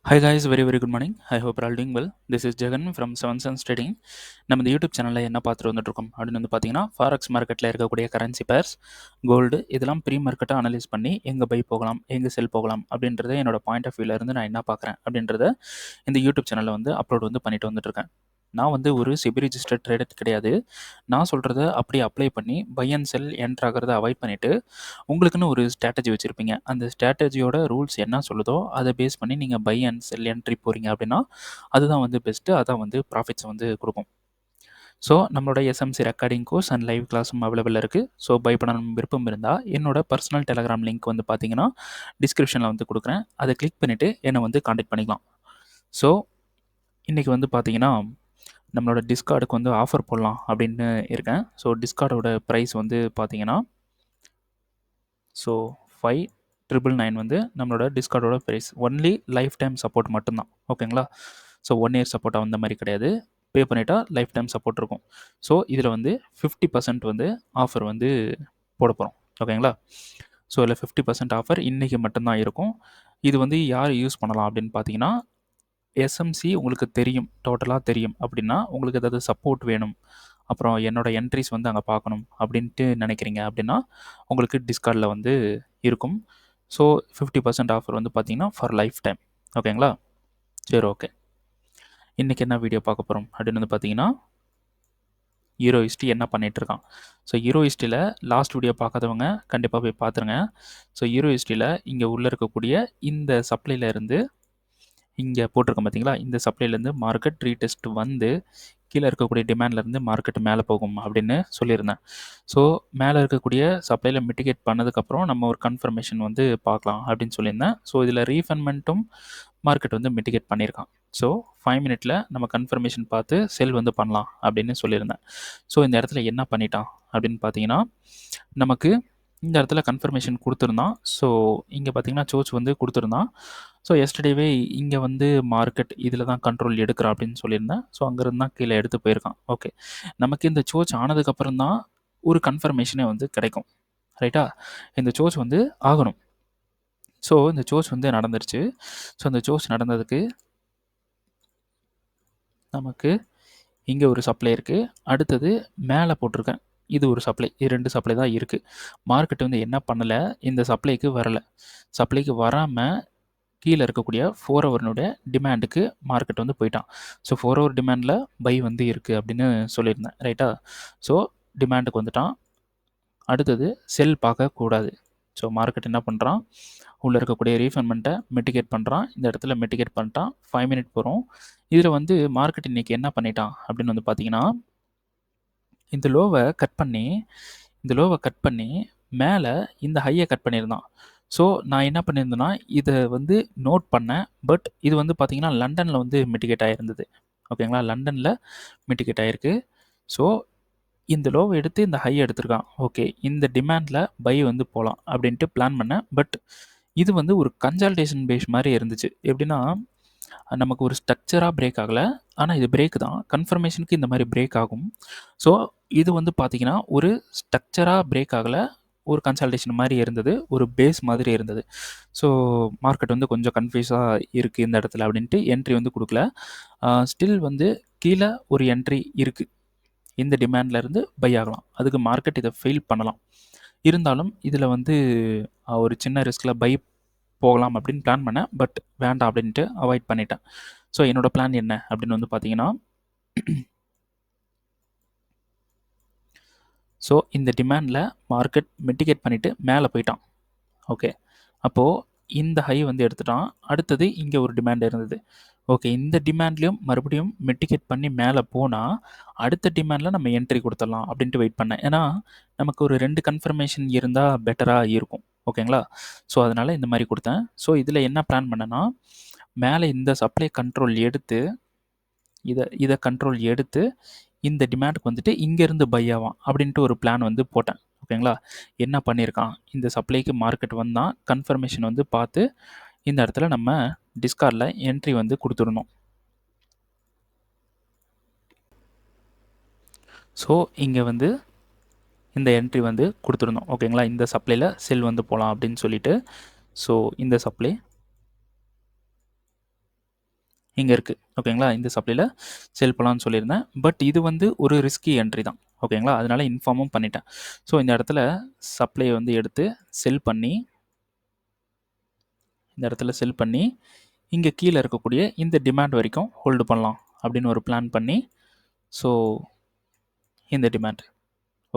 Hi guys, very good morning. I hope you're all doing well. This is Jagan from Seven Suns Trading. நம்ம இந்த YouTube சேனலில் என்ன பார்த்துட்டு வந்துட்டு இருக்கோம் அப்படின்னு வந்து பார்த்தீங்கன்னா ஃபாரெக்ஸ் மார்க்கெட்டில் இருக்கக்கூடிய கரன்சி பேர்ஸ், கோல்டு இதெல்லாம் ப்ரீ மார்க்கெட்டாக அனலைஸ் பண்ணி எங்கே பை போகலாம், எங்கே செல் போகலாம் அப்படின்றத என்னோட பாயிண்ட் ஆஃப் வியூலேருந்து நான் என்ன பார்க்குறேன் அப்படின்றத இந்த யூடியூப் சேனலில் வந்து அப்லோட் வந்து பண்ணிட்டு வந்துட்டு இருக்கேன். நான் வந்து ஒரு செபி ரிஜிஸ்டர்ட் ட்ரேடர் கிடையாது. நான் சொல்கிறத அப்படியே அப்ளை பண்ணி பை அண்ட் செல் என்ட்ரு ஆகிறத அவாய்ட் பண்ணிவிட்டு உங்களுக்குன்னு ஒரு ஸ்ட்ராட்டஜி வச்சுருப்பீங்க. அந்த ஸ்ட்ராட்டஜியோட ரூல்ஸ் என்ன சொல்லுதோ அதை பேஸ் பண்ணி நீங்கள் பை அண்ட் செல் என்ட்ரி போகிறீங்க அப்படின்னா அதுதான் வந்து பெஸ்ட்டு. அதான் வந்து ப்ராஃபிட்ஸ் வந்து கொடுக்கும். ஸோ நம்மளோட SMC recording course and live கிளாஸும் அவைலபிள் இருக்குது. ஸோ பை பண்ணணும் விருப்பம் இருந்தால் என்னோட பர்சனல் டெலகிராம் லிங்க் வந்து பார்த்தீங்கன்னா டிஸ்கிரிப்ஷனில் வந்து கொடுக்குறேன். அதை கிளிக் பண்ணிவிட்டு என்னை வந்து காண்டாக்ட் பண்ணிக்கலாம். ஸோ இன்றைக்கி வந்து பார்த்தீங்கன்னா நம்மளோட டிஸ்கார்டுக்கு வந்து ஆஃபர் போடலாம் அப்படின்னு இருக்கேன். ஸோ டிஸ்கார்டோட ப்ரைஸ் வந்து பார்த்தீங்கன்னா ஸோ 5,999 வந்து நம்மளோட டிஸ்கார்டோட price. Only lifetime support மட்டும்தான். ஓகேங்களா? ஸோ 1 இயர் சப்போர்ட் அந்த மாதிரி கிடையாது. பே பண்ணிட்டா லைஃப் டைம் சப்போர்ட் இருக்கும். ஸோ இதில் வந்து 50% வந்து ஆஃபர் வந்து போட போகிறோம். ஓகேங்களா? ஸோ இதில் 50% ஆஃபர் இன்றைக்கி மட்டும்தான் இருக்கும். இது வந்து யார் யூஸ் பண்ணலாம் அப்படின்னு பார்த்தீங்கன்னா, எஸ்எம்சி உங்களுக்கு தெரியும், டோட்டலாக தெரியும் அப்படின்னா உங்களுக்கு ஏதாவது சப்போர்ட் வேணும், அப்புறம் என்னோட என்ட்ரிஸ் வந்து அங்கே பார்க்கணும் அப்படின்ட்டு நினைக்கிறீங்க அப்படின்னா உங்களுக்கு டிஸ்கார்டில் வந்து இருக்கும். ஸோ 50% ஆஃபர் வந்து பார்த்தீங்கன்னா ஃபார் லைஃப் டைம். ஓகேங்களா? சரி, ஓகே. இன்றைக்கி என்ன வீடியோ பார்க்க போகிறோம் அப்படின்னு வந்து பார்த்தீங்கன்னா, ஹீரோ ஹிஸ்ட்ரி என்ன பண்ணிகிட்ருக்கான். ஸோ ஹீரோ ஹிஸ்ட்ரியில் லாஸ்ட் வீடியோ பார்க்காதவங்க கண்டிப்பாக போய் பார்த்துருங்க. ஸோ ஹீரோ ஹிஸ்ட்ரியில் இங்கே உள்ளே இருக்கக்கூடிய இந்த சப்ளைலேருந்து இங்கே போட்டிருக்கோம் பார்த்தீங்களா, இந்த சப்ளைலேருந்து மார்க்கெட் ரீடெஸ்ட் வந்து கீழே இருக்கக்கூடிய டிமாண்ட்லேருந்து மார்க்கெட் மேலே போகும் அப்படின்னு சொல்லியிருந்தேன். ஸோ மேலே இருக்கக்கூடிய சப்ளையில் மிட்டிகேட் பண்ணதுக்கப்புறம் நம்ம ஒரு கன்ஃபர்மேஷன் வந்து பார்க்கலாம் அப்படின்னு சொல்லியிருந்தேன். ஸோ இதில் ரீஃபண்ட்மெண்ட்டும் மார்க்கெட் வந்து மிட்டிகேட் பண்ணியிருக்கான். ஸோ 5 மினிட்ல நம்ம கன்ஃபர்மேஷன் பார்த்து செல் வந்து பண்ணலாம் அப்படின்னு சொல்லியிருந்தேன். ஸோ இந்த இடத்துல என்ன பண்ணிட்டான் அப்படின்னு பார்த்தீங்கன்னா, நமக்கு இந்த இடத்துல கன்ஃபர்மேஷன் கொடுத்துருந்தான். ஸோ இங்கே பார்த்தீங்கன்னா சோச் வந்து கொடுத்துருந்தான். ஸோ எஸ்டர்டேவே இங்கே வந்து மார்க்கெட் இதில் தான் கண்ட்ரோல் எடுக்கிறான் அப்படின்னு சொல்லியிருந்தேன். ஸோ அங்கேருந்து தான் கீழே எடுத்து போயிருக்கான். ஓகே, நமக்கு இந்த சோச் ஆனதுக்கப்புறம் தான் ஒரு கன்ஃபர்மேஷனே வந்து கிடைக்கும். ரைட்டா? இந்த சோச் வந்து ஆகணும். ஸோ இந்த சோச் வந்து நடந்துருச்சு. ஸோ இந்த சோச் நடந்ததுக்கு நமக்கு இங்கே ஒரு சப்ளை இருக்குது. அடுத்தது மேலே போட்டிருக்கேன், இது ஒரு சப்ளை. இது 2 சப்ளை தான் இருக்குது. மார்க்கெட் வந்து என்ன பண்ணலை, இந்த சப்ளைக்கு வரலை. சப்ளைக்கு வராமல் கீழே இருக்கக்கூடிய 4 ஹவர்னுடைய டிமாண்டுக்கு மார்க்கெட் வந்து போயிட்டான். ஸோ 4 ஹவர் டிமாண்டில் பை வந்து இருக்குது அப்படின்னு சொல்லியிருந்தேன். ரைட்டா? ஸோ டிமாண்டுக்கு வந்துட்டான். அடுத்தது செல் பார்க்கக்கூடாது. ஸோ மார்க்கெட் என்ன பண்ணுறான், உள்ளே இருக்கக்கூடிய ரீஃபண்ட்மெண்ட்டை மிட்டிகேட் பண்ணுறான். இந்த இடத்துல மிட்டிகேட் பண்ணிட்டான். 5 மினிட் போகிறோம். இதில் வந்து மார்க்கெட் இன்றைக்கி என்ன பண்ணிட்டான் அப்படின்னு வந்து பார்த்தீங்கன்னா, இந்த லோவை கட் பண்ணி மேலே இந்த ஹையை கட் பண்ணியிருந்தான். ஸோ நான் என்ன பண்ணியிருந்தேன்னா இதை வந்து நோட் பண்ணேன். பட் இது வந்து பார்த்தீங்கன்னா லண்டனில் வந்து மிட்டிகேட் ஆகிருந்தது. ஓகேங்களா? லண்டனில் மிட்டிகேட் ஆகிருக்கு. ஸோ இந்த லோவை எடுத்து இந்த ஹை எடுத்திருக்கான். ஓகே, இந்த டிமாண்டில் பை வந்து போகலாம் அப்படின்ட்டு பிளான் பண்ணேன். பட் இது வந்து ஒரு கன்சால்டேஷன் பேஸ் மாதிரி இருந்துச்சு. எப்படின்னா நமக்கு ஒரு ஸ்ட்ரக்சராக பிரேக் ஆகலை, ஆனால் இது பிரேக் தான். கன்ஃபர்மேஷனுக்கு இந்த மாதிரி பிரேக் ஆகும். ஸோ இது வந்து பார்த்தீங்கன்னா ஒரு ஸ்ட்ரக்சராக பிரேக் ஆகலை, ஒரு கன்சல்டேஷன் மாதிரி இருந்தது, ஒரு பேஸ் மாதிரி இருந்தது. ஸோ மார்க்கெட் வந்து கொஞ்சம் கன்ஃபியூஸாக இருக்குது இந்த இடத்துல அப்படின்ட்டு என்ட்ரி வந்து கொடுக்கல. ஸ்டில் வந்து கீழே ஒரு என்ட்ரி இருக்குது. இந்த டிமாண்ட்லேருந்து பை ஆகலாம். அதுக்கு மார்க்கெட் இதை ஃபெயில் பண்ணலாம். இருந்தாலும் இதில் வந்து ஒரு சின்ன ரிஸ்கில் பை போகலாம் அப்படின்னு பிளான் பண்ணேன். பட் வேண்டாம் அப்படின்ட்டு அவாய்ட் பண்ணிட்டேன். ஸோ என்னோடய பிளான் என்ன அப்படின்னு வந்து பார்த்தீங்கன்னா, ஸோ இந்த டிமாண்டில் மார்க்கெட் மிட்டிகேட் பண்ணிவிட்டு மேலே போயிட்டான். ஓகே, அப்போது இந்த ஹை வந்து எடுத்துட்டான். அடுத்தது இங்கே ஒரு டிமாண்ட் இருந்தது. ஓகே, இந்த டிமாண்ட்லேயும் மறுபடியும் மிட்டிகேட் பண்ணி மேலே போனால் அடுத்த டிமாண்டில் நம்ம என்ட்ரி கொடுத்துடலாம் அப்படின்ட்டு வெயிட் பண்ணேன். ஏன்னா நமக்கு ஒரு 2 கன்ஃபர்மேஷன் இருந்தால் பெட்டராக இருக்கும். ஓகேங்களா? ஸோ அதனால் இந்த மாதிரி கொடுத்தேன். ஸோ இதில் என்ன பிளான் பண்ணேன்னா, மேலே இந்த சப்ளை கண்ட்ரோல் எடுத்து இதை கண்ட்ரோல் எடுத்து இந்த டிமாண்டுக்கு வந்துட்டு இங்கேருந்து பை ஆவான் அப்படின்ட்டு ஒரு பிளான் வந்து போட்டேன். ஓகேங்களா? என்ன பண்ணியிருக்கான், இந்த சப்ளைக்கு மார்க்கெட் வந்தால் கன்ஃபர்மேஷன் வந்து பார்த்து இந்த இடத்துல நம்ம டிஸ்கார்டில் என்ட்ரி வந்து கொடுத்துடணும். ஸோ இங்கே வந்து இந்த என்ட்ரி வந்து கொடுத்துருந்தோம். ஓகேங்களா? இந்த சப்ளையில் செல் வந்து போகலாம் அப்படின்னு சொல்லிட்டு. ஸோ இந்த சப்ளை இங்கே இருக்குது. ஓகேங்களா, இந்த சப்ளையில் செல் பண்ணலான்னு சொல்லியிருந்தேன். பட் இது வந்து ஒரு ரிஸ்கி என்ட்ரி தான். ஓகேங்களா, அதனால இன்ஃபார்மும் பண்ணிட்டேன். ஸோ இந்த இடத்துல சப்ளையை வந்து எடுத்து செல் பண்ணி, இந்த இடத்துல செல் பண்ணி இங்கே கீழே இருக்கக்கூடிய இந்த டிமாண்ட் வரைக்கும் ஹோல்டு பண்ணலாம் அப்படின்னு ஒரு பிளான் பண்ணி, ஸோ இந்த டிமாண்ட்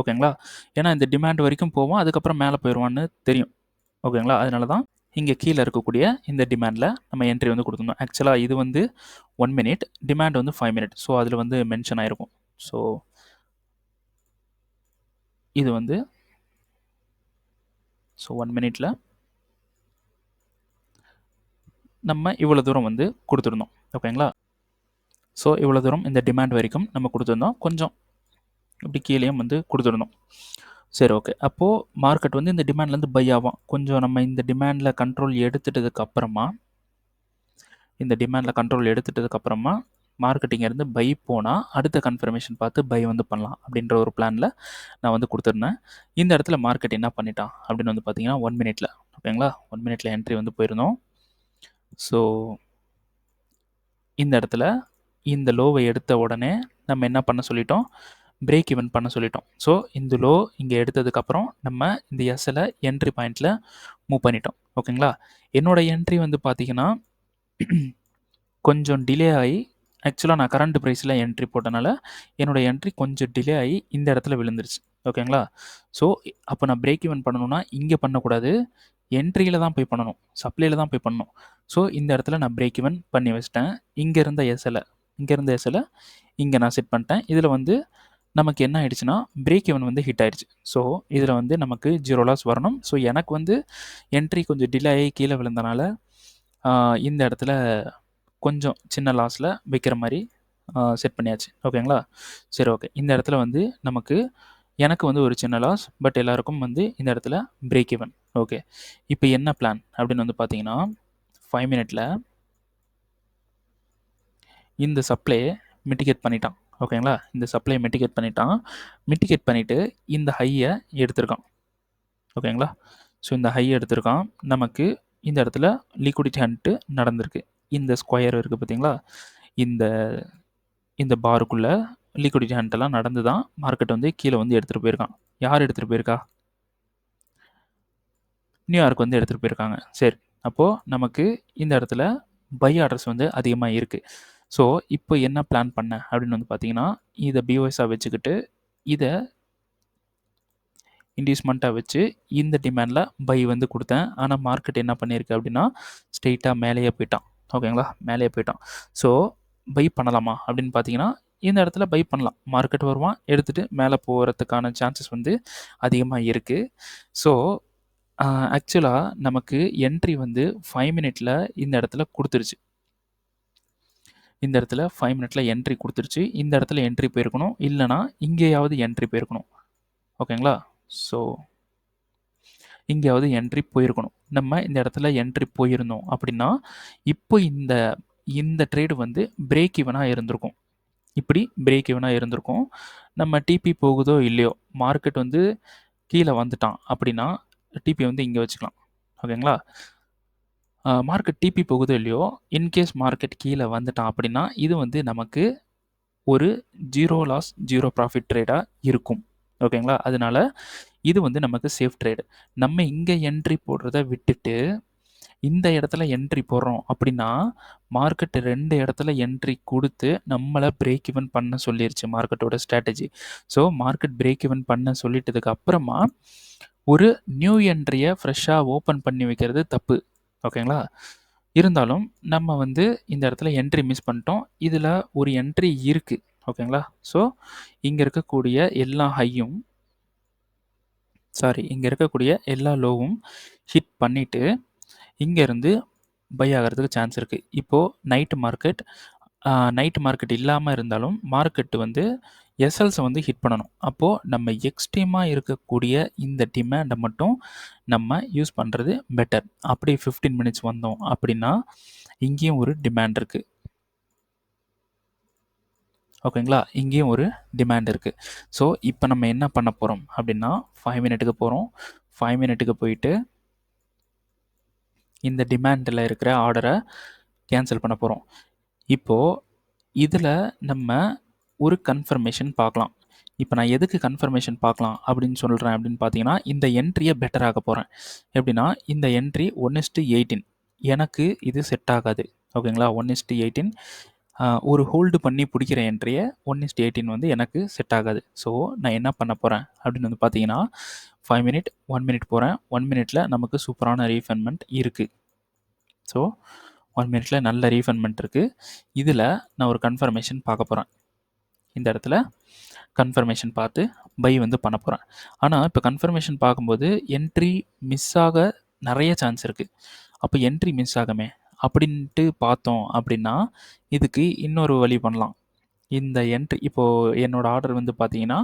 ஓகேங்களா, ஏன்னா இந்த டிமாண்ட் வரைக்கும் போவோம், அதுக்கப்புறம் மேலே போயிடுவான்னு தெரியும். ஓகேங்களா, அதனால தான் இங்கே கீழே இருக்கக்கூடிய இந்த டிமாண்டில் நம்ம என்ட்ரி வந்து கொடுத்துருந்தோம். ஆக்சுவலாக இது வந்து 1 மினிட், டிமாண்ட் வந்து 5 மினிட். ஸோ அதில் வந்து மென்ஷன் ஆயிருக்கும். ஸோ இது வந்து 1 மினிட்ல நம்ம இவ்வளோ தூரம் வந்து கொடுத்துருந்தோம். ஓகேங்களா, ஸோ இவ்வளோ தூரம் இந்த டிமாண்ட் வரைக்கும் நம்ம கொடுத்துருந்தோம். கொஞ்சம் இப்படி கீழேயும் வந்து கொடுத்துருந்தோம். சரி, ஓகே. அப்போது மார்க்கெட் வந்து இந்த டிமாண்ட்லேருந்து பை ஆகும். கொஞ்சம் நம்ம இந்த டிமாண்டில் கண்ட்ரோல் எடுத்துட்டதுக்கு அப்புறமா மார்க்கெட்டிங் இருந்து பை போனால் அடுத்த கன்ஃபர்மேஷன் பார்த்து பை வந்து பண்ணலாம் அப்படின்ற ஒரு பிளானில் நான் வந்து கொடுத்துருந்தேன். இந்த இடத்துல மார்க்கெட் என்ன பண்ணிட்டான் அப்படின்னு வந்து பார்த்தீங்கன்னா 1 மினிட்ல, ஓகேங்களா, 1 மினிட்ல என்ட்ரி வந்து போயிருந்தோம். ஸோ இந்த இடத்துல இந்த லோவை எடுத்த உடனே நம்ம என்ன பண்ண சொல்லிட்டோம், பிரேக் ஈவன் பண்ண சொல்லிட்டோம். ஸோ இந்த லோ இங்கே எடுத்ததுக்கப்புறம் நம்ம இந்த எஸ்ஸில் என்ட்ரி பாயிண்டில் மூவ் பண்ணிட்டோம். ஓகேங்களா, என்னோட என்ட்ரி வந்து பார்த்தீங்கன்னா கொஞ்சம் டிலே ஆகி, ஆக்சுவலாக நான் கரண்ட் ப்ரைஸில் என்ட்ரி போட்டனால என்னோடய என்ட்ரி கொஞ்சம் டிலே ஆகி இந்த இடத்துல விழுந்துருச்சு. ஓகேங்களா, ஸோ அப்போ நான் பிரேக் ஈவன் பண்ணணும்னா இங்கே பண்ணக்கூடாது, என்ட்ரியில் தான் போய் பண்ணணும், சப்ளையில் தான் போய் பண்ணணும். ஸோ இந்த இடத்துல நான் பிரேக் ஈவன் பண்ணி வச்சிட்டேன். இங்கே இருந்த எஸ்எல் இங்கே நான் செட் பண்ணிட்டேன். இதில் வந்து நமக்கு என்ன ஆயிடுச்சுன்னா பிரேக் ஈவன் வந்து ஹிட் ஆயிடுச்சு. ஸோ இதில் வந்து நமக்கு 0 லாஸ் வரணும். ஸோ எனக்கு வந்து என்ட்ரி கொஞ்சம் டிலே ஆகி கீழே விழுந்தனால இந்த இடத்துல கொஞ்சம் சின்ன லாஸில் வைக்கிற மாதிரி செட் பண்ணியாச்சு. ஓகேங்களா, சரி, ஓகே. இந்த இடத்துல வந்து எனக்கு வந்து ஒரு சின்ன லாஸ், பட் எல்லாருக்கும் வந்து இந்த இடத்துல பிரேக் ஈவன். ஓகே, இப்போ என்ன பிளான் அப்படின்னு வந்து பார்த்தீங்கன்னா 5 மினிட்ல இந்த சப்ளையை மிட்டிகேட் பண்ணிட்டான். ஓகேங்களா, இந்த சப்ளையை மிட்டிகேட் பண்ணிவிட்டு இந்த ஹையை எடுத்திருக்கான். ஓகேங்களா, ஸோ இந்த ஹையை எடுத்திருக்கான். நமக்கு இந்த இடத்துல லிக்விடிட்டி ஹண்ட்டு நடந்திருக்கு. இந்த ஸ்கொயர் இருக்குது பார்த்தீங்களா, இந்த பாருக்குள்ளே லிக்விடிட்டி ஹண்ட்டெல்லாம் நடந்து தான் மார்க்கெட் வந்து கீழே வந்து எடுத்துகிட்டு போயிருக்கான். யார் எடுத்துகிட்டு போயிருக்கா? நியூயார்க் வந்து எடுத்துகிட்டு போயிருக்காங்க. சரி, அப்போது நமக்கு இந்த இடத்துல பை ஆர்டர்ஸ் வந்து அதிகமாக இருக்குது. ஸோ இப்போ என்ன பிளான் பண்ண அப்படின்னு வந்து பார்த்தீங்கன்னா, இதை பிஓஎஸாக வச்சுக்கிட்டு இதை இன்டியூஸ்மெண்ட்டாக வச்சு இந்த டிமாண்டில் பை வந்து கொடுத்தேன். ஆனால் மார்க்கெட் என்ன பண்ணியிருக்கு அப்படின்னா ஸ்ட்ரெயிட்டாக மேலேயே போயிட்டான். ஓகேங்களா, மேலேயே போயிட்டான். ஸோ பை பண்ணலாமா அப்படின்னு பார்த்தீங்கன்னா இந்த இடத்துல பை பண்ணலாம். மார்க்கெட் வருவான், எடுத்துகிட்டு மேலே போகிறதுக்கான சான்சஸ் வந்து அதிகமாக இருக்குது. ஸோ ஆக்சுவலாக நமக்கு என்ட்ரி வந்து 5 மினிட்ல இந்த இடத்துல கொடுத்துருச்சு. இந்த இடத்துல 5 மினிட்ல என்ட்ரி கொடுத்துருச்சு. இந்த இடத்துல என்ட்ரி போயிருக்கணும், இல்லைனா இங்கேயாவது என்ட்ரி போயிருக்கணும். ஓகேங்களா, ஸோ இங்கேயாவது என்ட்ரி போயிருக்கணும். நம்ம இந்த இடத்துல என்ட்ரி போயிருந்தோம் அப்படின்னா இப்போ இந்த ட்ரேடு வந்து பிரேக் ஈவனாக இருந்திருக்கும். இப்படி பிரேக் ஈவனாக இருந்திருக்கும். நம்ம டிபி போகுதோ இல்லையோ, மார்க்கெட் வந்து கீழே வந்துட்டான் அப்படின்னா டிபி வந்து இங்கே வச்சுக்கலாம். ஓகேங்களா, மார்க்கெட் டிபி போகுதோ இல்லையோ, இன்கேஸ் மார்க்கெட் கீழே வந்துட்டான் அப்படின்னா இது வந்து நமக்கு ஒரு 0 லாஸ் 0 ப்ராஃபிட் ட்ரேடாக இருக்கும். ஓகேங்களா, அதனால இது வந்து நமக்கு சேஃப் ட்ரேடு. நம்ம இங்கே என்ட்ரி போடுறத விட்டுட்டு இந்த இடத்துல என்ட்ரி போடுறோம் அப்படின்னா மார்க்கெட் 2 இடத்துல என்ட்ரி கொடுத்து நம்மளை பிரேக் ஈவன் பண்ண சொல்லிருச்சு மார்க்கெட்டோட strategy. So market break even பண்ண சொல்லிட்டதுக்கு அப்புறமா ஒரு நியூ என்ட்ரியை ஃப்ரெஷ்ஷாக ஓப்பன் பண்ணி வைக்கிறது தப்பு. ஓகேங்களா, இருந்தாலும் நம்ம வந்து இந்த இடத்துல என்ட்ரி மிஸ் பண்ணிட்டோம். இதில் ஒரு என்ட்ரி இருக்குது. ஓகேங்களா, ஸோ இங்கே இருக்கக்கூடிய எல்லா லோவும் ஹிட் பண்ணிவிட்டு இங்கேருந்து பை ஆகிறதுக்கு சான்ஸ் இருக்குது. இப்போது நைட்டு மார்க்கெட் இல்லாமல் இருந்தாலும் மார்க்கெட்டு வந்து எஸ்எல்ஸை வந்து ஹிட் பண்ணணும். அப்போது நம்ம எக்ஸ்ட்ரீமாக இருக்கக்கூடிய இந்த டிமாண்டை மட்டும் நம்ம யூஸ் பண்ணுறது பெட்டர். அப்படி 15 மினிட்ஸ் வந்தோம் அப்படின்னா இங்கேயும் ஒரு டிமாண்ட் இருக்குது. ஓகேங்களா, இங்கேயும் ஒரு டிமாண்ட் இருக்குது. ஸோ இப்போ நம்ம என்ன பண்ண போகிறோம் அப்படின்னா 5 மினிட்டுக்கு போகிறோம். 5 மினிட்டுக்கு போயிட்டு இந்த டிமாண்டில் இருக்கிற ஆர்டரை கேன்சல் பண்ண போகிறோம். இப்போது இதில் நம்ம ஒரு கன்ஃபர்மேஷன் பார்க்கலாம். இப்போ நான் எதுக்கு கன்ஃபர்மேஷன் பார்க்கலாம் அப்படின்னு சொல்கிறேன் அப்படின்னு பார்த்தீங்கன்னா, இந்த என்ட்ரியை பெட்டர் ஆக்க போகிறேன். எப்படின்னா, இந்த என்ட்ரி 1:18 எனக்கு இது செட் ஆகாது. ஓகேங்களா? 1:18 ஒரு ஹோல்டு பண்ணி பிடிக்கிற என்ட்ரியை 1:18 வந்து எனக்கு செட் ஆகாது. ஸோ நான் என்ன பண்ண போகிறேன் அப்படின்னு வந்து பார்த்தீங்கன்னா, 5 மினிட் 1 மினிட் போகிறேன். 1 மினிட்ல நமக்கு சூப்பரான ரீஃபண்ட்மெண்ட் இருக்குது. ஸோ 1 மினிட்ல நல்ல ரீஃபண்ட்மெண்ட் இருக்குது. இதில் நான் ஒரு கன்ஃபர்மேஷன் பார்க்க போகிறேன். இந்த இடத்துல கன்ஃபர்மேஷன் பார்த்து பை வந்து பண்ண போகிறேன். ஆனால் இப்போ கன்ஃபர்மேஷன் பார்க்கும்போது என்ட்ரி மிஸ் ஆக நிறைய சான்ஸ் இருக்குது. அப்போ என்ட்ரி மிஸ் ஆகுமே அப்படின்ட்டு பார்த்தோம் அப்படின்னா, இதுக்கு இன்னொரு வழி பண்ணலாம். இந்த என்ட்ரி இப்போது என்னோடய ஆர்டர் வந்து பார்த்தீங்கன்னா,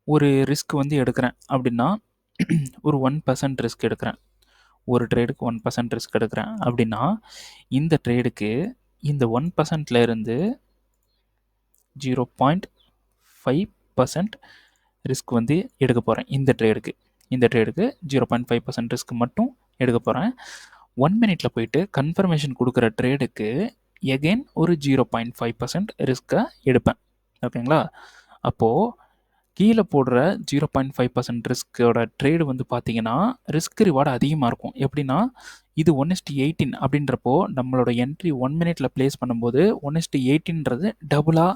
ஒரு ரிஸ்க் வந்து எடுக்கிறேன் அப்படின்னா, ஒரு 1% ரிஸ்க் எடுக்கிறேன். ஒரு ட்ரேடுக்கு 1% ரிஸ்க் எடுக்கிறேன் அப்படின்னா, இந்த ட்ரேடுக்கு இந்த 1% இருந்து 0.5% ரிஸ்க் வந்து எடுக்க போகிறேன். இந்த ட்ரேடுக்கு 0.5% ரிஸ்க் மட்டும் எடுக்க போகிறேன். 1 மினிட்ல போயிட்டு கன்ஃபர்மேஷன் கொடுக்குற ட்ரேடுக்கு எகெயின் ஒரு 0.5% ரிஸ்க்கை எடுப்பேன். ஓகேங்களா? அப்போது கீழே போடுற 0.5% ரிஸ்க்கோட ட்ரேடு வந்து பார்த்தீங்கன்னா, ரிஸ்க் ரிவார்டு அதிகமாக இருக்கும். எப்படின்னா, இது 1:18 அப்படின்றப்போ நம்மளோட என்ட்ரி 1 மினிட்ல பிளேஸ் பண்ணும்போது 1:18ன்றது டபுளாக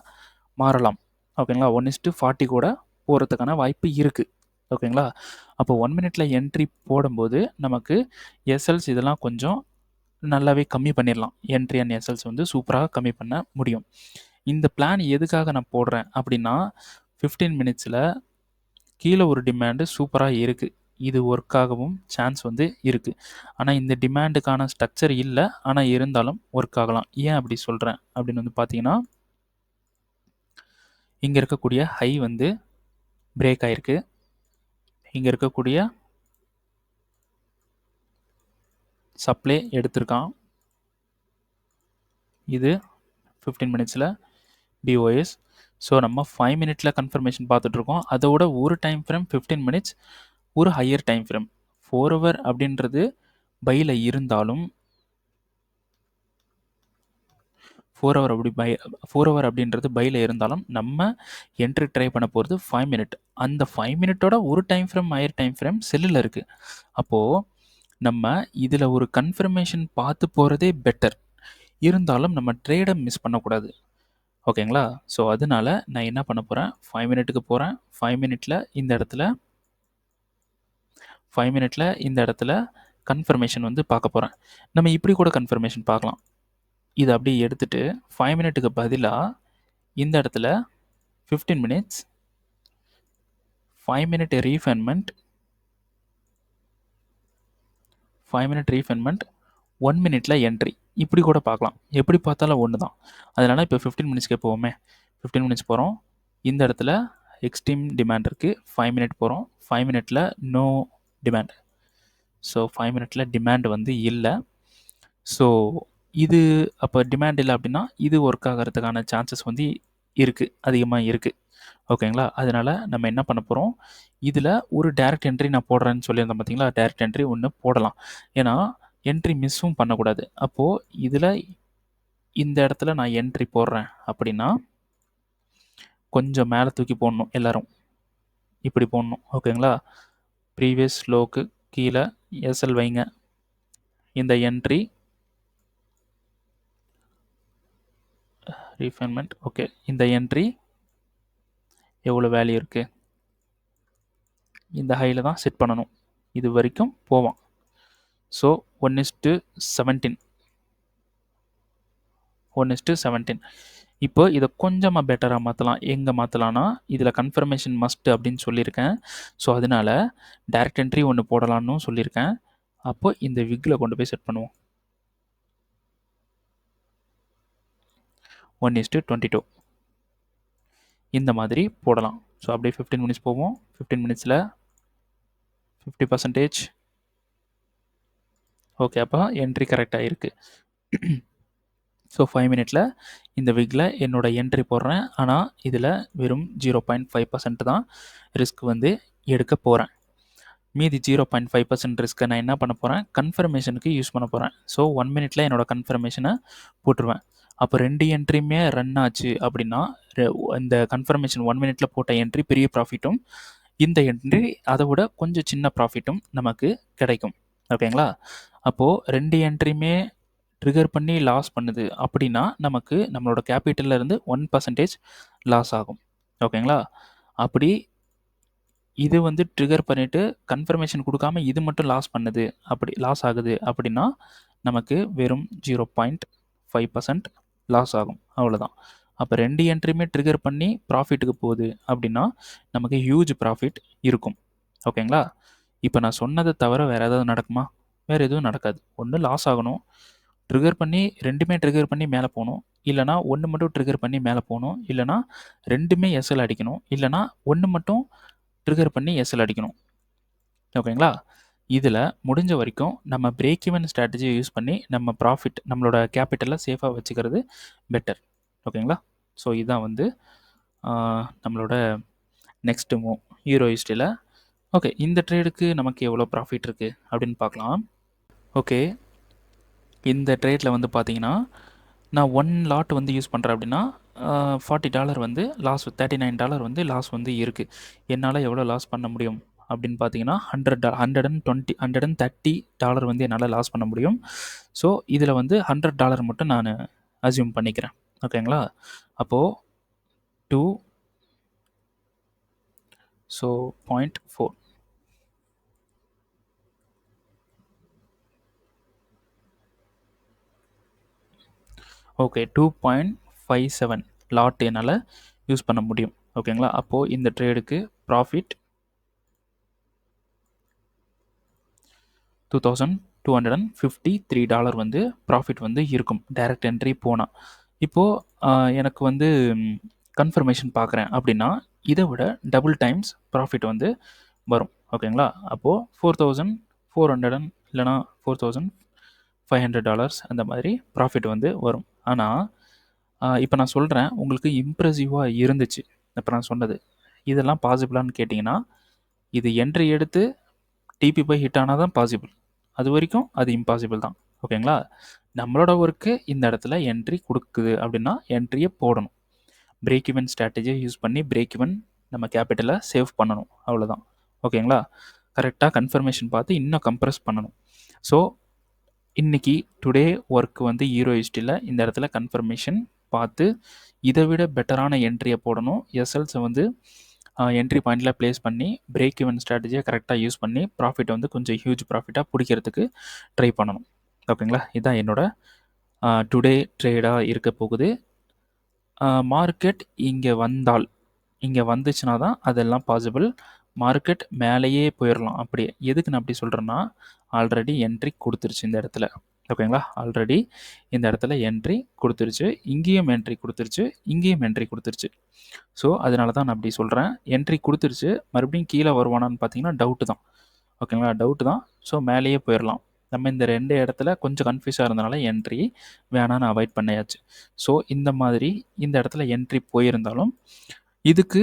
மாறலாம். ஓகேங்களா? 1:40 கூட போகிறதுக்கான வாய்ப்பு இருக்குது. ஓகேங்களா? அப்போ 1 மினிட்ல என்ட்ரி போடும்போது நமக்கு எஸ்எல்ஸ் இதெல்லாம் கொஞ்சம் நல்லாவே கம்மி பண்ணிடலாம். என்ட்ரி அண்ட் எஸ்எல்ஸ் வந்து சூப்பராக கம்மி பண்ண முடியும். இந்த பிளான் எதுக்காக நான் போடுறேன் அப்படின்னா, 15 மினிட்ஸில் கீழே ஒரு டிமாண்டு சூப்பராக இருக்குது. இது ஒர்க் ஆகவும் சான்ஸ் வந்து இருக்குது. ஆனால் இந்த டிமாண்டுக்கான ஸ்ட்ரக்சர் இல்லை. ஆனால் இருந்தாலும் ஒர்க் ஆகலாம். ஏன் அப்படி சொல்கிறேன் அப்படின்னு வந்து பார்த்தீங்கன்னா, இங்கே இருக்கக்கூடிய ஹை வந்து பிரேக் ஆகிருக்கு. இங்கே இருக்கக்கூடிய சப்ளை எடுத்திருக்கான். இது 15 மினிட்ஸில் பிஓஎஸ். ஸோ நம்ம 5 மினிட்ல கன்ஃபர்மேஷன் பார்த்துட்ருக்கோம். அதோட ஒரு டைம் ஃப்ரேம் 15 மினிட்ஸ் ஒரு ஹையர் டைம் ஃப்ரேம் 4 ஹவர் அப்படின்றது பையில் இருந்தாலும் 4 ஹவர் அப்படின்றது பையில் இருந்தாலும் நம்ம என்ட்ரி ட்ரை பண்ண போகிறது 5 மினிட். அந்த 5 மினிட்டோட ஒரு time frame higher time frame செல்லில் இருக்குது. அப்போது நம்ம இதில் ஒரு கன்ஃபர்மேஷன் பார்த்து போகிறதே பெட்டர். இருந்தாலும் நம்ம ட்ரேடை மிஸ் பண்ணக்கூடாது. ஓகேங்களா? ஸோ அதனால நான் என்ன பண்ண போகிறேன், 5 மினிட்டுக்கு போகிறேன். 5 மினிட்ல இந்த இடத்துல கன்ஃபர்மேஷன் வந்து பார்க்க போகிறேன். நம்ம இப்படி கூட கன்ஃபர்மேஷன் பார்க்கலாம். இதை அப்படியே எடுத்துகிட்டு 5 மினிட்டுக்கு பதிலாக இந்த இடத்துல 15 மினிட்ஸ் 5 மினிட் ரீஃபண்ட்மெண்ட் 1 மினிட்ல என்ட்ரி இப்படி கூட பார்க்கலாம். எப்படி பார்த்தாலும் ஒன்று தான். அதனால் இப்போ 15 மினிட்ஸ்க்கே போவோமே. 15 மினிட்ஸ் போகிறோம். இந்த இடத்துல எக்ஸ்ட்ரீம் டிமாண்ட் இருக்குது. 5 மினிட் போகிறோம். 5 மினிட்ல நோ டிமாண்ட். ஸோ 5 மினிட்ல டிமாண்ட் வந்து இல்லை. ஸோ இது அப்போ டிமாண்ட் இல்லை அப்படின்னா இது ஒர்க் ஆகிறதுக்கான சான்சஸ் வந்து இருக்குது, அதிகமாக இருக்குது. ஓகேங்களா? அதனால் நம்ம என்ன பண்ண போகிறோம், இதில் ஒரு டைரக்ட் என்ட்ரி நான் போடுறேன்னு சொல்லியிருந்தேன் பார்த்தீங்களா? டைரக்ட் என்ட்ரி ஒன்று போடலாம். ஏன்னா என்ட்ரி மிஸ்ஸும் பண்ணக்கூடாது. அப்போது இதில் இந்த இடத்துல நான் என்ட்ரி போடுறேன் அப்படின்னா கொஞ்சம் மேலே தூக்கி போடணும். எல்லோரும் இப்படி போடணும். ஓகேங்களா? ப்ரீவியஸ் லோக்கு கீழே எஸ்எல் வைங்க. இந்த என்ட்ரி ரீஃபைன்மெண்ட் ஓகே. இந்த என்ட்ரி எவ்வளோ வேல்யூ இருக்குது, இந்த ஹையில் தான் செட் பண்ணணும். இது வரைக்கும் போவான். ஸோ 1:17. இப்போ இதை கொஞ்சமாக பெட்டராக மாற்றலாம். எங்கே மாற்றலான்னா, இதில் கன்ஃபர்மேஷன் மஸ்ட் அப்படின்னு சொல்லியிருக்கேன். ஸோ அதனால் டைரக்ட் என்ட்ரி ஒன்று போடலான்னு சொல்லியிருக்கேன். அப்போ இந்த விக்கில் கொண்டு போய் செட் பண்ணுவோம். 1:22 இந்த மாதிரி போடலாம். ஸோ அப்படியே 15 மினிட்ஸ் போவோம். 15 மினிட்ஸில் 50%. ஓகே, அப்போ என்ட்ரி கரெக்டாக இருக்குது. ஸோ 5 மினிட்ல இந்த விக்கில் என்னோடய என்ட்ரி போடுறேன். ஆனால் இதில் வெறும் 0.5% தான் ரிஸ்க் வந்து எடுக்க போகிறேன். மீதி 0.5% ரிஸ்க்கை நான் என்ன பண்ண போகிறேன், கன்ஃபர்மேஷனுக்கு யூஸ் பண்ண போகிறேன். ஸோ 1 மினிட்ல என்னோடய கன்ஃபர்மேஷனை போட்டுருவேன். அப்போ 2 என்ட்ரியுமே ரன் ஆச்சு அப்படின்னா இந்த கன்ஃபர்மேஷன் 1 மினிட்ல போட்ட என்ட்ரி பெரிய ப்ராஃபிட்டும், இந்த என்ட்ரி அதை விட கொஞ்சம் சின்ன ப்ராஃபிட்டும் நமக்கு கிடைக்கும். ஓகேங்களா? அப்போது 2 என்ட்ரியுமே ட்ரிகர் பண்ணி லாஸ் பண்ணுது அப்படின்னா நமக்கு நம்மளோட கேபிட்டல்ல இருந்து 1% லாஸ் ஆகும். ஓகேங்களா? அப்படி இது வந்து ட்ரிகர் பண்ணிட்டு கன்ஃபர்மேஷன் கொடுக்காம இது மட்டும் லாஸ் பண்ணுது, அப்படி லாஸ் ஆகுது அப்படின்னா நமக்கு வெறும் 0.5% லாஸ் ஆகும். அவ்வளோதான். அப்போ 2 என்ட்ரியுமே ட்ரிகர் பண்ணி ப்ராஃபிட்டுக்கு போகுது அப்படின்னா நமக்கு ஹியூஜ் ப்ராஃபிட் இருக்கும். ஓகேங்களா? இப்போ நான் சொன்னதை தவிர வேறு ஏதாவது நடக்குமா? வேறு எதுவும் நடக்காது. ஒன்று லாஸ் ஆகணும், ட்ரிகர் பண்ணி 2மே ட்ரிகர் பண்ணி மேலே போகணும், இல்லைனா ஒன்று மட்டும் ட்ரிகர் பண்ணி மேலே போகணும், இல்லைனா 2மே எஸ்எல் அடிக்கணும், இல்லைனா ஒன்று மட்டும் ட்ரிகர் பண்ணி எஸ்எல் அடிக்கணும். ஓகேங்களா? இதில் முடிஞ்ச வரைக்கும் நம்ம பிரேக் ஈவன் ஸ்ட்ராட்டஜியை யூஸ் பண்ணி நம்ம ப்ராஃபிட் நம்மளோட கேபிட்டலை சேஃபாக வச்சுக்கிறது பெட்டர். ஓகேங்களா? ஸோ இதுதான் வந்து நம்மளோட நெக்ஸ்ட் மூவ் ஹீரோ ஹிஸ்ட்ரியில். ஓகே, இந்த ட்ரேடுக்கு நமக்கு எவ்வளோ ப்ராஃபிட் இருக்குது அப்படின்னு பார்க்கலாம். ஓகே, இந்த ட்ரேடில் வந்து பார்த்தீங்கன்னா நான் 1 லாட் வந்து யூஸ் பண்ணுறேன் அப்படின்னா $40 வந்து லாஸ், $39 வந்து லாஸ் வந்து இருக்குது. என்னால் எவ்வளோ லாஸ் பண்ண முடியும் அப்படின்னு பார்த்தீங்கன்னா $130 வந்து என்னால் லாஸ் பண்ண முடியும். ஸோ இதில் வந்து $100 மட்டும் நான் அசியூம் பண்ணிக்கிறேன். ஓகேங்களா? அப்போது 2 ஸோ 0.4 ஓகே 2.57 லாட் என்னால் யூஸ் பண்ண முடியும். ஓகேங்களா? அப்போது இந்த ட்ரேடுக்கு ப்ராஃபிட் $2,253 வந்து ப்ராஃபிட் வந்து இருக்கும் டைரக்ட் என்ட்ரி போனால். இப்போது எனக்கு வந்து கன்ஃபர்மேஷன் பார்க்குறேன் அப்படின்னா இதை விட டபுள் டைம்ஸ் ப்ராஃபிட் வந்து வரும். ஓகேங்களா? அப்போது 4,400 இல்லைனா $4,500 அந்த மாதிரி ப்ராஃபிட் வந்து வரும். ஆனால் இப்போ நான் சொல்கிறேன், உங்களுக்கு இம்ப்ரெசிவாக இருந்துச்சு இப்போ நான் சொன்னது, இதெல்லாம் பாசிபிளான்னு கேட்டிங்கன்னா இது என்ட்ரி எடுத்து டிபி போய் ஹிட் ஆனால் தான் பாசிபிள், அது வரைக்கும் அது இம்பாசிபிள் தான். ஓகேங்களா? நம்மளோட ஒர்க்கு இந்த இடத்துல என்ட்ரி கொடுக்குது அப்படின்னா என்ட்ரியை போடணும். பிரேக் ஈவன் ஸ்ட்ராட்டஜியை யூஸ் பண்ணி பிரேக் ஈவன் நம்ம கேபிட்டலை சேவ் பண்ணணும். அவ்வளோதான். ஓகேங்களா? கரெக்டாக கன்ஃபர்மேஷன் பார்த்து இன்னும் கம்ப்ரெஸ் பண்ணணும். ஸோ இன்றைக்கி டுடே ஒர்க் வந்து ஹீரோ ஹிஸ்ட்ரியில் இந்த இடத்துல கன்ஃபர்மேஷன் பார்த்து இதை விட பெட்டரான என்ட்ரியை போடணும். எஸ்எல்ஸை வந்து என்ட்ரி பாயிண்டில் ப்ளேஸ் பண்ணி பிரேக் ஈவன் ஸ்ட்ராட்டஜியை கரெக்டாக யூஸ் பண்ணி ப்ராஃபிட் வந்து கொஞ்சம் ஹியூஜ் ப்ராஃபிட்டாக பிடிக்கிறதுக்கு ட்ரை பண்ணணும். ஓகேங்களா? இதுதான் என்னோட டுடே ட்ரேடாக இருக்க போகுது. மார்க்கெட் இங்கே வந்தால், இங்கே வந்துச்சுன்னா தான் அதெல்லாம் பாசிபிள். மார்க்கெட் மேலேயே போயிடலாம். அப்படியே எதுக்கு நான் அப்படி சொல்கிறேன்னா ஆல்ரெடி என்ட்ரி கொடுத்துருச்சு இந்த இடத்துல. ஓகேங்களா? ஆல்ரெடி இந்த இடத்துல என்ட்ரி கொடுத்துருச்சு, இங்கேயும் என்ட்ரி கொடுத்துருச்சு, இங்கேயும் என்ட்ரி கொடுத்துருச்சு. ஸோ அதனால தான் நான் அப்படி சொல்கிறேன். என்ட்ரி கொடுத்துருச்சு, மறுபடியும் கீழே வருவானான்னு பார்த்தீங்கன்னா டவுட்டு தான். ஓகேங்களா? டவுட்டு தான். ஸோ மேலேயே போயிடலாம். நம்ம இந்த 2 இடத்துல கொஞ்சம் கன்ஃபியூஸாக இருந்தனால என்ட்ரி வேணான்னு அவாய்ட் பண்ணியாச்சு. ஸோ இந்த மாதிரி இந்த இடத்துல என்ட்ரி போயிருந்தாலும் இதுக்கு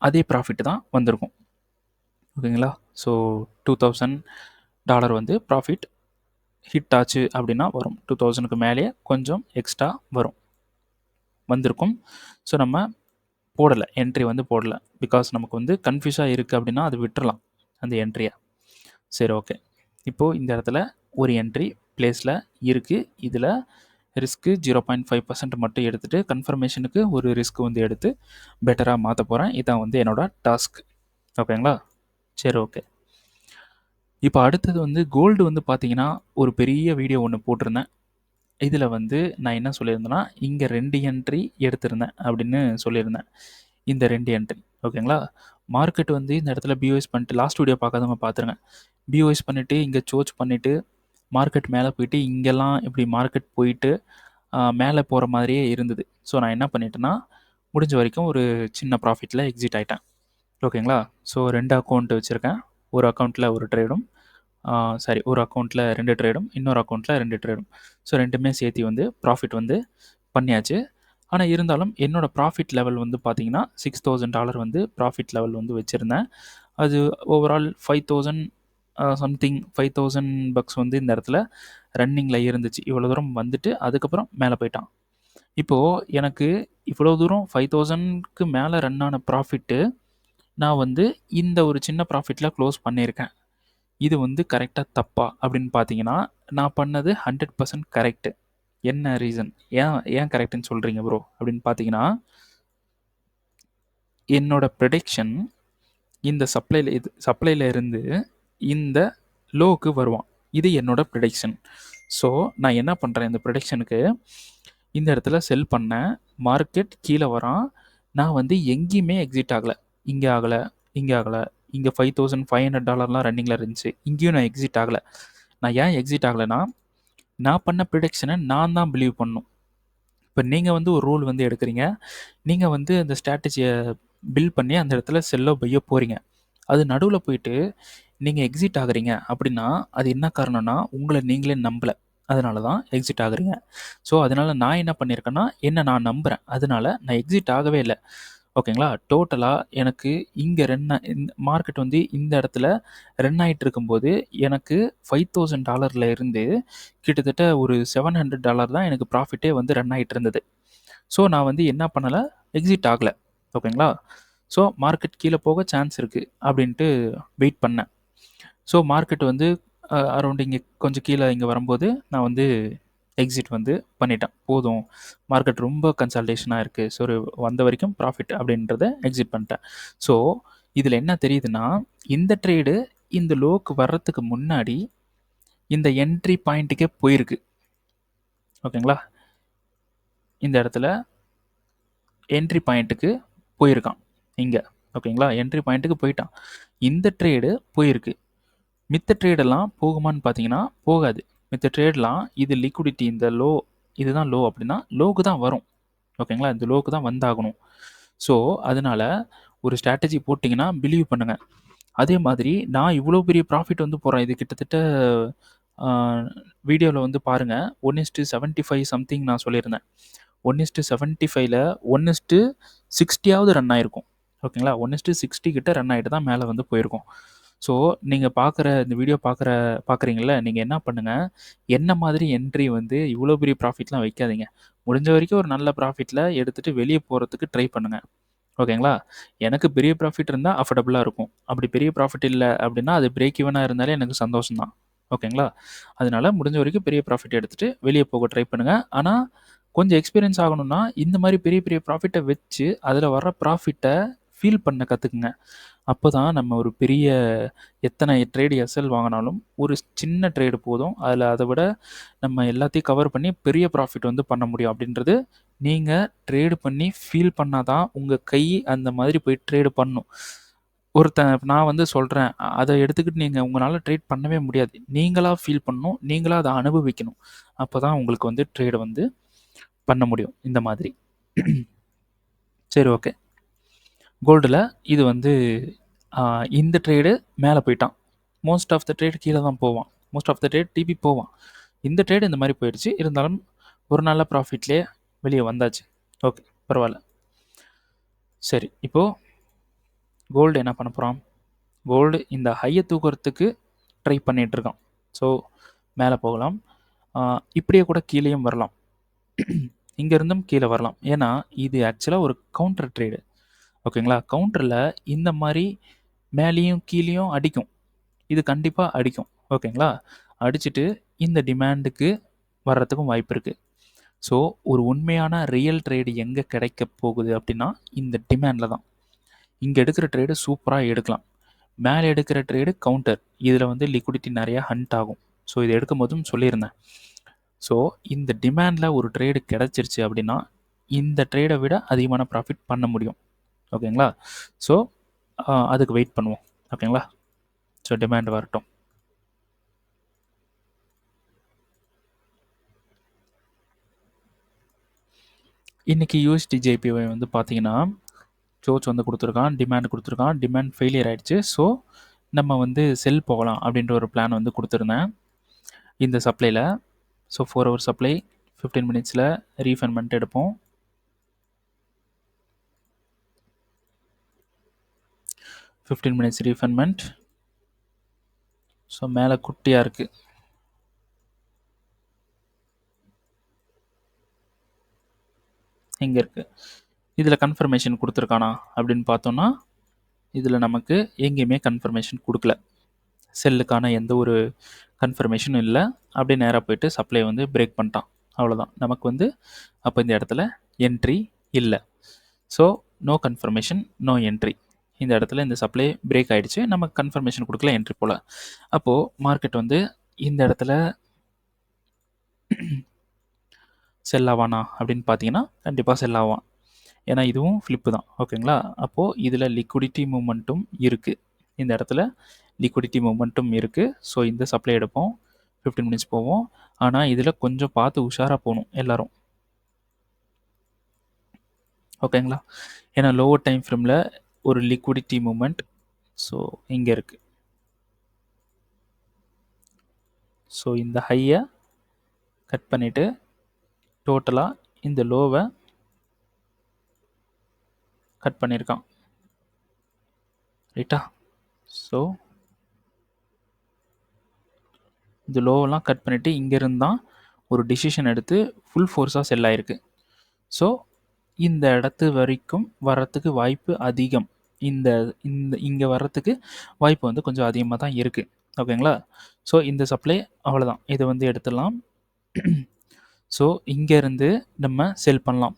அதே ப்ராஃபிட் தான் வந்திருக்கும். ஓகேங்களா? ஸோ $2,000 வந்து ப்ராஃபிட் ஹிட் ஆச்சு அப்படின்னா வரும். 2000க்கு மேலேயே கொஞ்சம் எக்ஸ்ட்ரா வந்திருக்கும். ஸோ நம்ம போடலை, என்ட்ரி வந்து போடலை. பிகாஸ் நமக்கு வந்து கன்ஃபியூஸாக இருக்குது அப்படின்னா அது விட்டுறலாம் அந்த என்ட்ரியை. சரி, ஓகே. இப்போது இந்த இடத்துல ஒரு என்ட்ரி பிளேஸில் இருக்குது. இதில் ரிஸ்க்கு 0.5% மட்டும் எடுத்துகிட்டு கன்ஃபர்மேஷனுக்கு ஒரு ரிஸ்க் வந்து எடுத்து பெட்டராக மாற்ற போகிறேன். இதான் வந்து என்னோடய டாஸ்க். ஓகேங்களா? சரி, ஓகே. இப்போ அடுத்தது வந்து கோல்டு வந்து பார்த்தீங்கன்னா ஒரு பெரிய வீடியோ ஒன்று போட்டிருந்தேன். இதில் வந்து நான் என்ன சொல்லியிருந்தேன்னா இங்கே 2 என்ட்ரி எடுத்திருந்தேன் அப்படின்னு சொல்லியிருந்தேன். இந்த 2 என்ட்ரி. ஓகேங்களா? மார்க்கெட் வந்து இந்த இடத்துல பிஓஎஸ் பண்ணிட்டு, லாஸ்ட் வீடியோ பார்க்காதவங்க பார்த்துருங்க. பிஓஎஸ் பண்ணிவிட்டு இங்கே சோச் பண்ணிவிட்டு மார்க்கெட் மேலே போயிட்டு இங்கெல்லாம் இப்படி மார்க்கெட் போயிட்டு மேலே போகிற மாதிரியே இருந்தது. ஸோ நான் என்ன பண்ணிட்டேன்னா முடிஞ்ச வரைக்கும் ஒரு சின்ன ப்ராஃபிட்டில் எக்ஸிட் ஆகிட்டேன். ஓகேங்களா? ஸோ 2 அக்கௌண்ட் வச்சுருக்கேன். ஒரு அக்கௌண்ட்டில் ஒரு ட்ரேடும், ஒரு அக்கௌண்ட்டில் 2 ட்ரேடும், இன்னொரு அக்கௌண்ட்டில் 2 ட்ரேடும். ஸோ 2மே சேர்த்து வந்து ப்ராஃபிட் வந்து பண்ணியாச்சு. ஆனால் இருந்தாலும் என்னோடய ப்ராஃபிட் லெவல் வந்து பார்த்தீங்கன்னா $6,000 வந்து ப்ராஃபிட் லெவல் வந்து வச்சுருந்தேன். அது ஓவரால் 5,000 சம்திங் $5,000 வந்து இந்த இடத்துல ரன்னிங்கில் இருந்துச்சு. இவ்வளோ தூரம் வந்துட்டு அதுக்கப்புறம் மேலே போயிட்டான். இப்போது எனக்கு இவ்வளோ தூரம் 5000க்கு மேலே ரன் ஆன ப்ராஃபிட்டு நான் வந்து இந்த ஒரு சின்ன ப்ராஃபிட்டில் க்ளோஸ் பண்ணியிருக்கேன். இது வந்து கரெக்டா தப்பா அப்படின்னு பார்த்தீங்கன்னா, நான் பண்ணது 100% கரெக்ட்டு. என்ன ரீசன்? ஏன் கரெக்ட்டுன்னு சொல்றீங்க ப்ரோ? அப்படின்னு பார்த்தீங்கன்னா, என்னோட ப்ரெடிக்ஷன் இந்த சப்ளைல இருந்து இந்த லோவுக்கு வருவான். இது என்னோட ப்ரெடிக்ஷன். ஸோ, நான் என்ன பண்றேன் இந்த ப்ரெடிக்ஷனுக்கு, இந்த இடத்துல செல் பண்ணேன். மார்க்கெட் கீழ வரான். நான் வந்து எங்கேயுமே எக்ஸிட் ஆகல. இங்க ஆகல, இங்க ஆகல. இங்க $5,500 ரன்னிங்ல இருந்துச்சு. இங்கேயும் நான் எக்ஸிட் ஆகல. நான் ஏன் எக்ஸிட் ஆகலைன்னா, நான் பண்ண ப்ரிடிக்ஷனை நான் தான் பிலீவ் பண்ணணும். இப்போ நீங்கள் வந்து ஒரு ரூல் வந்து எடுக்கிறீங்க. நீங்கள் வந்து அந்த ஸ்ட்ராட்டஜியை பில்ட் பண்ணி அந்த இடத்துல செல்லோ பையோ போகிறீங்க. அது நடுவில் போயிட்டு நீங்கள் எக்ஸிட் ஆகுறீங்க அப்படின்னா அது என்ன காரணம்னா உங்களை நீங்களே நம்பலை. அதனால தான் எக்ஸிட் ஆகுறீங்க. ஸோ அதனால் நான் என்ன பண்ணியிருக்கேன்னா என்ன நான் நம்புகிறேன். அதனால நான் எக்ஸிட் ஆகவே இல்லை. ஓகேங்களா? டோட்டலாக எனக்கு இங்கே இந்த மார்க்கெட் வந்து இந்த இடத்துல ரன் ஆகிட்டு இருக்கும்போது எனக்கு $5,000 இருந்து கிட்டத்தட்ட ஒரு $700 தான் எனக்கு ப்ராஃபிட்டே வந்து ரன் ஆகிட்டு இருந்தது. ஸோ நான் வந்து என்ன பண்ணலை, எக்ஸிட் ஆகலை. ஓகேங்களா? ஸோ மார்க்கெட் கீழே போக சான்ஸ் இருக்குது அப்படின்ட்டு வெயிட் பண்ணேன். ஸோ மார்க்கெட் வந்து அரௌண்ட் இங்கே கொஞ்சம் கீழே இங்கே வரும்போது நான் வந்து எக்ஸிட் வந்து பண்ணிட்டேன். போதும், மார்க்கெட் ரொம்ப கன்சல்டேஷனாக இருக்குது. ஸோ வந்த வரைக்கும் ப்ராஃபிட் அப்படின்றத எக்ஸிட் பண்ணிட்டேன். ஸோ இதில் என்ன தெரியுதுன்னா, இந்த ட்ரேடு இந்த லோக்கு வர்றதுக்கு முன்னாடி இந்த என்ட்ரி பாயிண்ட்டுக்கே போயிருக்கு. ஓகேங்களா? இந்த இடத்துல என்ட்ரி பாயிண்ட்டுக்கு போயிருக்கான் இங்கே. ஓகேங்களா? என்ட்ரி பாயிண்ட்டுக்கு போயிட்டான். இந்த ட்ரேடு போயிருக்கு. மித்த ட்ரேடெல்லாம் போகுமான்னு பார்த்தீங்கன்னா போகாது. மித்த ட்ரேட்லாம் இது லிக்விடிட்டி இந்த லோ, இதுதான் லோ அப்படின்னா லோக்கு தான் வரும். ஓகேங்களா? இந்த லோக்கு தான் வந்தாகணும். ஸோ அதனால ஒரு ஸ்ட்ராட்டஜி போட்டிங்கன்னா பிலீவ் பண்ணுங்க. அதே மாதிரி நான் இவ்வளோ பெரிய ப்ராஃபிட் வந்து போகிறேன். இது கிட்டத்தட்ட வீடியோவில் வந்து பாருங்கள் 1:75 சம்திங் நான் சொல்லியிருந்தேன். 1:75ல் 1:60 ரன் ஆயிருக்கும். ஓகேங்களா? 1:60 கிட்ட ரன் ஆகிட்டு தான் மேலே வந்து போயிருக்கும். ஸோ நீங்கள் இந்த வீடியோ பார்க்குறீங்கள, நீங்கள் என்ன பண்ணுங்கள், என்ன மாதிரி என்ட்ரி வந்து இவ்வளோ பெரிய ப்ராஃபிட்லாம் வைக்காதீங்க. முடிஞ்ச வரைக்கும் ஒரு நல்ல ப்ராஃபிட்டில் எடுத்துகிட்டு வெளியே போகிறதுக்கு ட்ரை பண்ணுங்கள். ஓகேங்களா? எனக்கு பெரிய ப்ராஃபிட் இருந்தால் அஃபர்டபுளாக இருக்கும். அப்படி பெரிய ப்ராஃபிட் இல்லை அப்படின்னா அது பிரேக் ஈவனாக இருந்தாலே எனக்கு சந்தோஷம் தான். ஓகேங்களா? அதனால முடிஞ்ச வரைக்கும் பெரிய ப்ராஃபிட் எடுத்துகிட்டு வெளியே போக ட்ரை பண்ணுங்கள். ஆனால் கொஞ்சம் எக்ஸ்பீரியன்ஸ் ஆகணும்னா இந்த மாதிரி பெரிய பெரிய ப்ராஃபிட்டை வச்சு அதில் வர்ற ப்ராஃபிட்டை ஃபீல் பண்ண கற்றுக்குங்க. அப்போ தான் நம்ம ஒரு பெரிய எத்தனை ட்ரேடு எஸ்எல் வாங்கினாலும் ஒரு சின்ன ட்ரேடு போதும். அதில் அதை விட நம்ம எல்லாத்தையும் கவர் பண்ணி பெரிய ப்ராஃபிட் வந்து பண்ண முடியும் அப்படின்றது நீங்கள் ட்ரேடு பண்ணி ஃபீல் பண்ணால் தான் உங்கள் கை அந்த மாதிரி போய் ட்ரேடு பண்ணும். நான் வந்து சொல்கிறேன், அதை எடுத்துக்கிட்டு நீங்கள் உங்களால் ட்ரேட் பண்ணவே முடியாது. நீங்களாக ஃபீல் பண்ணணும், நீங்களாக அதை அனுபவிக்கணும். அப்போ தான் உங்களுக்கு வந்து ட்ரேடு வந்து பண்ண முடியும் இந்த மாதிரி. சரி, ஓகே. கோல்டில் இது வந்து இந்த ட்ரேடு மேலே போயிட்டான். மோஸ்ட் ஆஃப் த ட்ரேட் கீழே தான் போவான். Most of the trade TP போவான். இந்த ட்ரேடு இந்த மாதிரி போயிடுச்சு. இருந்தாலும் ஒரு நல்ல ப்ராஃபிட்லேயே வெளியே வந்தாச்சு. ஓகே, பரவாயில்ல. சரி, இப்போது கோல்டு என்ன பண்ண போகிறான்? கோல்டு இந்த ஹையை தூக்குறதுக்கு ட்ரை பண்ணிகிட்ருக்கான். ஸோ மேலே போகலாம், இப்படியே கூட கீழேயும் வரலாம். இங்கேருந்தும் கீழே வரலாம். ஏன்னா இது ஆக்சுவலாக ஒரு கவுண்டர் ட்ரேடு. ஓகேங்களா? கவுண்டரில் இந்த மாதிரி மேலேயும் கீழேயும் அடிக்கும். இது கண்டிப்பாக அடிக்கும். ஓகேங்களா? அடிச்சுட்டு இந்த டிமாண்டுக்கு வர்றதுக்கும் வாய்ப்பு இருக்குது. ஸோ ஒரு உண்மையான ரியல் ட்ரேடு எங்கே கிடைக்க போகுது அப்படின்னா இந்த டிமாண்டில் தான். இங்கே எடுக்கிற ட்ரேடு சூப்பராக எடுக்கலாம். மேலே எடுக்கிற ட்ரேடு கவுண்டர். இதில் வந்து லிக்விடிட்டி நிறையா ஹண்ட் ஆகும். ஸோ இது எடுக்கும் போதும் சொல்லியிருந்தேன். ஸோ இந்த டிமாண்டில் ஒரு ட்ரேடு கிடச்சிருச்சு அப்படின்னா இந்த ட்ரேடை விட அதிகமான ப்ராஃபிட் பண்ண முடியும். ஓகேங்களா? ஸோ அதுக்கு வெயிட் பண்ணுவோம். ஓகேங்களா? ஸோ டிமாண்ட் வரட்டும். இன்றைக்கி யூஎஸ்டி ஜேபிஒய் வந்து பார்த்தீங்கன்னா சோச் வந்து கொடுத்துருக்கான், டிமாண்ட் கொடுத்துருக்கான். டிமாண்ட் ஃபெயிலியர் ஆகிடுச்சு. ஸோ நம்ம வந்து செல் போகலாம் அப்படின்ற ஒரு பிளான் வந்து கொடுத்துருந்தேன் இந்த சப்ளையில். ஸோ 4 hour சப்ளை 15 minutesல ரீஃபண்ட்மெண்ட் எடுப்போம். 15 minutes ரீஃபண்ட்மெண்ட். ஸோ மேலே குட்டியாக இருக்குது. இங்கே இருக்குது. இதில் கன்ஃபர்மேஷன் கொடுத்துருக்கானா அப்படின்னு பார்த்தோன்னா இதில் நமக்கு எங்கேயுமே கன்ஃபர்மேஷன் கொடுக்கல. செல்லுக்கான எந்த ஒரு கன்ஃபர்மேஷனும் இல்லை. அப்படியே நேராக போயிட்டு சப்ளை வந்து பிரேக் பண்ணிட்டான். அவ்வளோதான். நமக்கு வந்து அப்போ இந்த இடத்துல என்ட்ரி இல்லை. So no confirmation, no entry. இந்த இடத்துல இந்த சப்ளை பிரேக் ஆகிடுச்சு. நமக்கு கன்ஃபர்மேஷன் கொடுக்கல, என்ட்ரி போல். அப்போது மார்க்கெட் வந்து இந்த இடத்துல செல் ஆவானா அப்படின்னு பார்த்தீங்கன்னா கண்டிப்பாக செல் ஆவான். ஏன்னா இதுவும் ஃப்ளிப்பு தான். ஓகேங்களா? அப்போது இதில் லிக்விடிட்டி மூமெண்ட்டும் இருக்குது. இந்த இடத்துல லிக்விடிட்டி மூமெண்ட்டும் இருக்குது. ஸோ இந்த சப்ளை எடுப்போம், 15 மினிட்ஸ் போவோம். ஆனால் இதில் கொஞ்சம் பார்த்து உஷாராக போகணும் எல்லோரும். ஓகேங்களா? ஏன்னா லோவர் டைம் ஃப்ரேமில் ஒரு லிக்விடிட்டி மூமெண்ட் ஸோ இங்கே இருக்குது. ஸோ இந்த ஹையை கட் பண்ணிவிட்டு டோட்டலாக இந்த லோவை கட் பண்ணியிருக்கான். ரைட்டா? ஸோ இந்த லோவெல்லாம் கட் பண்ணிவிட்டு இங்கேருந்து தான் ஒரு டிசிஷன் எடுத்து ஃபுல் ஃபோர்ஸாக செல் ஆகிருக்கு. ஸோ இந்த இடத்து வரைக்கும் வரத்துக்கு வாய்ப்பு அதிகம். இந்த இந்த இங்கே வர்றதுக்கு வாய்ப்பு வந்து கொஞ்சம் அதிகமாக தான் இருக்குது. ஓகேங்களா? ஸோ இந்த சப்ளை அவ்வளோதான். இதை வந்து எடுத்துடலாம். ஸோ இங்கேருந்து நம்ம செல் பண்ணலாம்.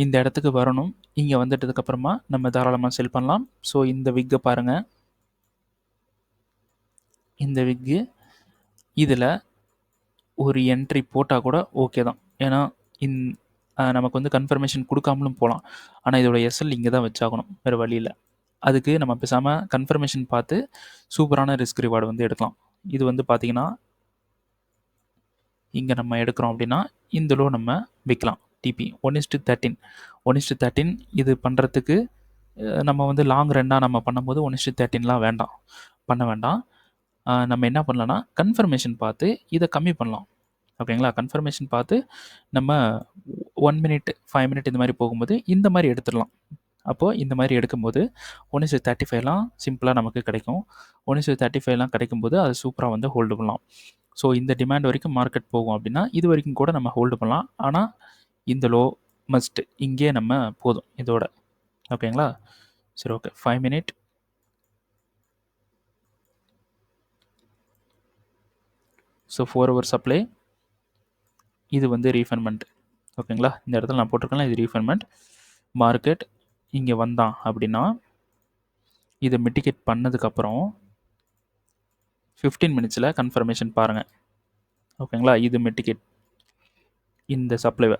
இந்த இடத்துக்கு வரணும். இங்கே வந்துட்டதுக்கப்புறமா நம்ம தாராளமாக செல் பண்ணலாம். ஸோ இந்த விக்கை பாருங்கள். இந்த விக்கு இதில் ஒரு என்ட்ரி போட்டால் கூட ஓகே தான். ஏன்னா நமக்கு வந்து கன்ஃபர்மேஷன் கொடுக்காமலும் போகலாம். ஆனால் இதோட எஸ்எல் இங்கே தான் வச்சாகணும், வேறு வழி இல்லை. அதுக்கு நம்ம பேசாமல் கன்ஃபர்மேஷன் பார்த்து சூப்பரான ரிஸ்க் ரிவார்டு வந்து எடுக்கலாம். இது வந்து பார்த்திங்கன்னா இங்கே நம்ம எடுக்கிறோம் அப்படின்னா இந்த லோ நம்ம விற்கலாம். டிபி 1:13 1:13 இது பண்ணுறதுக்கு நம்ம வந்து லாங் ரெண்டாக நம்ம பண்ணும்போது 1:13லாம் வேண்டாம், பண்ண வேண்டாம். நம்ம என்ன பண்ணலான்னா கன்ஃபர்மேஷன் பார்த்து இதை கம்மி பண்ணலாம். ஓகேங்களா? கன்ஃபர்மேஷன் பார்த்து நம்ம 1 மினிட் 5 மினிட் இந்த மாதிரி போகும்போது இந்த மாதிரி எடுத்துடலாம். அப்போது இந்த மாதிரி எடுக்கும்போது 1:35லாம் சிம்பிளாக நமக்கு கிடைக்கும். 1:35லாம் கிடைக்கும்போது அது சூப்பராக வந்து ஹோல்டு பண்ணலாம். ஸோ இந்த டிமாண்ட் வரைக்கும் மார்க்கெட் போகும் அப்படின்னா இது வரைக்கும் கூட நம்ம ஹோல்டு பண்ணலாம். ஆனால் இந்த லோ மஸ்ட் இங்கே நம்ம போதும் இதோட. ஓகேங்களா? சரி, okay. 5 minute. So 4 hour supply. இது வந்து ரீஃபண்ட்மெண்ட். ஓகேங்களா? இந்த இடத்துல நான் போட்டிருக்கேன், இது ரீஃபண்ட்மெண்ட். மார்க்கெட் இங்கே வந்தான் அப்படின்னா இதை மிட்டிகேட் பண்ணதுக்கப்புறம் 15 மினிட்ஸில் கன்ஃபர்மேஷன் பாருங்கள். ஓகேங்களா? இது மிட்டிகேட், இந்த சப்ளைவை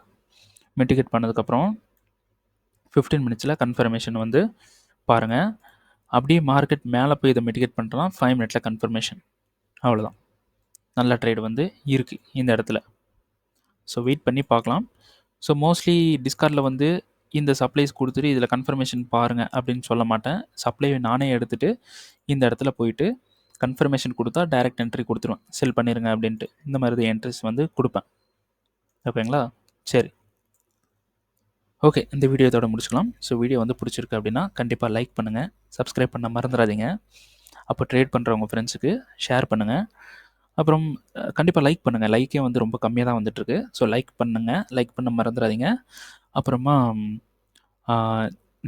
மிட்டிகேட் பண்ணதுக்கப்புறம் 15 மினிட்ஸில் கன்ஃபர்மேஷன் வந்து பாருங்கள். அப்படியே மார்க்கெட் மேலே போய் இதை மிட்டிகேட் பண்ணுறோன்னா 5 மினிட்ஸில் கன்ஃபர்மேஷன். அவ்வளோதான். நல்ல ட்ரேடு வந்து இருக்குது இந்த இடத்துல. ஸோ வெயிட் பண்ணி பார்க்கலாம். ஸோ மோஸ்ட்லி டிஸ்கார்டில் வந்து இந்த சப்ளைஸ் கொடுத்துட்டு இதில் கன்ஃபர்மேஷன் பாருங்கள் அப்படின்னு சொல்ல மாட்டேன். சப்ளையை நானே எடுத்துகிட்டு இந்த இடத்துல போயிட்டு கன்ஃபர்மேஷன் கொடுத்தா டைரக்ட் என்ட்ரி கொடுத்துருவேன், செல் பண்ணிடுங்க அப்படின்ட்டு. இந்த மாதிரி தான் என்ட்ரிஸ் வந்து கொடுப்பேன். ஓகேங்களா? சரி, ஓகே. இந்த வீடியோ இதோட முடிச்சுக்கலாம். ஸோ வீடியோ வந்து பிடிச்சிருக்கு அப்படின்னா கண்டிப்பாக லைக் பண்ணுங்கள், சப்ஸ்கிரைப் பண்ண மறந்துடாதீங்க. அப்போ ட்ரேட் பண்ணுறவங்க ஃப்ரெண்ட்ஸுக்கு ஷேர் பண்ணுங்கள். அப்புறம் கண்டிப்பாக லைக் பண்ணுங்கள். லைக்கே வந்து ரொம்ப கம்மியாக தான் வந்துட்டுருக்கு. ஸோ லைக் பண்ணுங்கள், லைக் பண்ண மறந்துடாதீங்க. அப்புறமா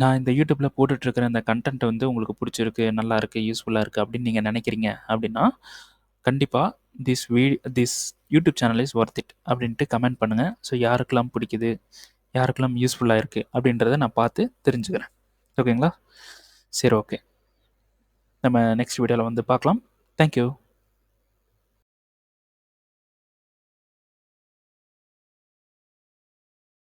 நான் இந்த யூடியூப்பில் போட்டுட்ருக்கிற இந்த கண்டென்ட் வந்து உங்களுக்கு பிடிச்சிருக்கு, நல்லா இருக்குது, யூஸ்ஃபுல்லாக இருக்குது அப்படின்னு நீங்கள் நினைக்கிறீங்க அப்படின்னா கண்டிப்பாக this YouTube channel is worth it அப்படின்ட்டு கமெண்ட் பண்ணுங்கள். ஸோ யாருக்கெல்லாம் பிடிக்குது, யாருக்கெல்லாம் யூஸ்ஃபுல்லாக இருக்குது அப்படின்றத நான் பார்த்து தெரிஞ்சுக்கிறேன். ஓகேங்களா? சரி, ஓகே. நம்ம நெக்ஸ்ட் வீடியோவில் வந்து பார்க்கலாம். தேங்க்யூ.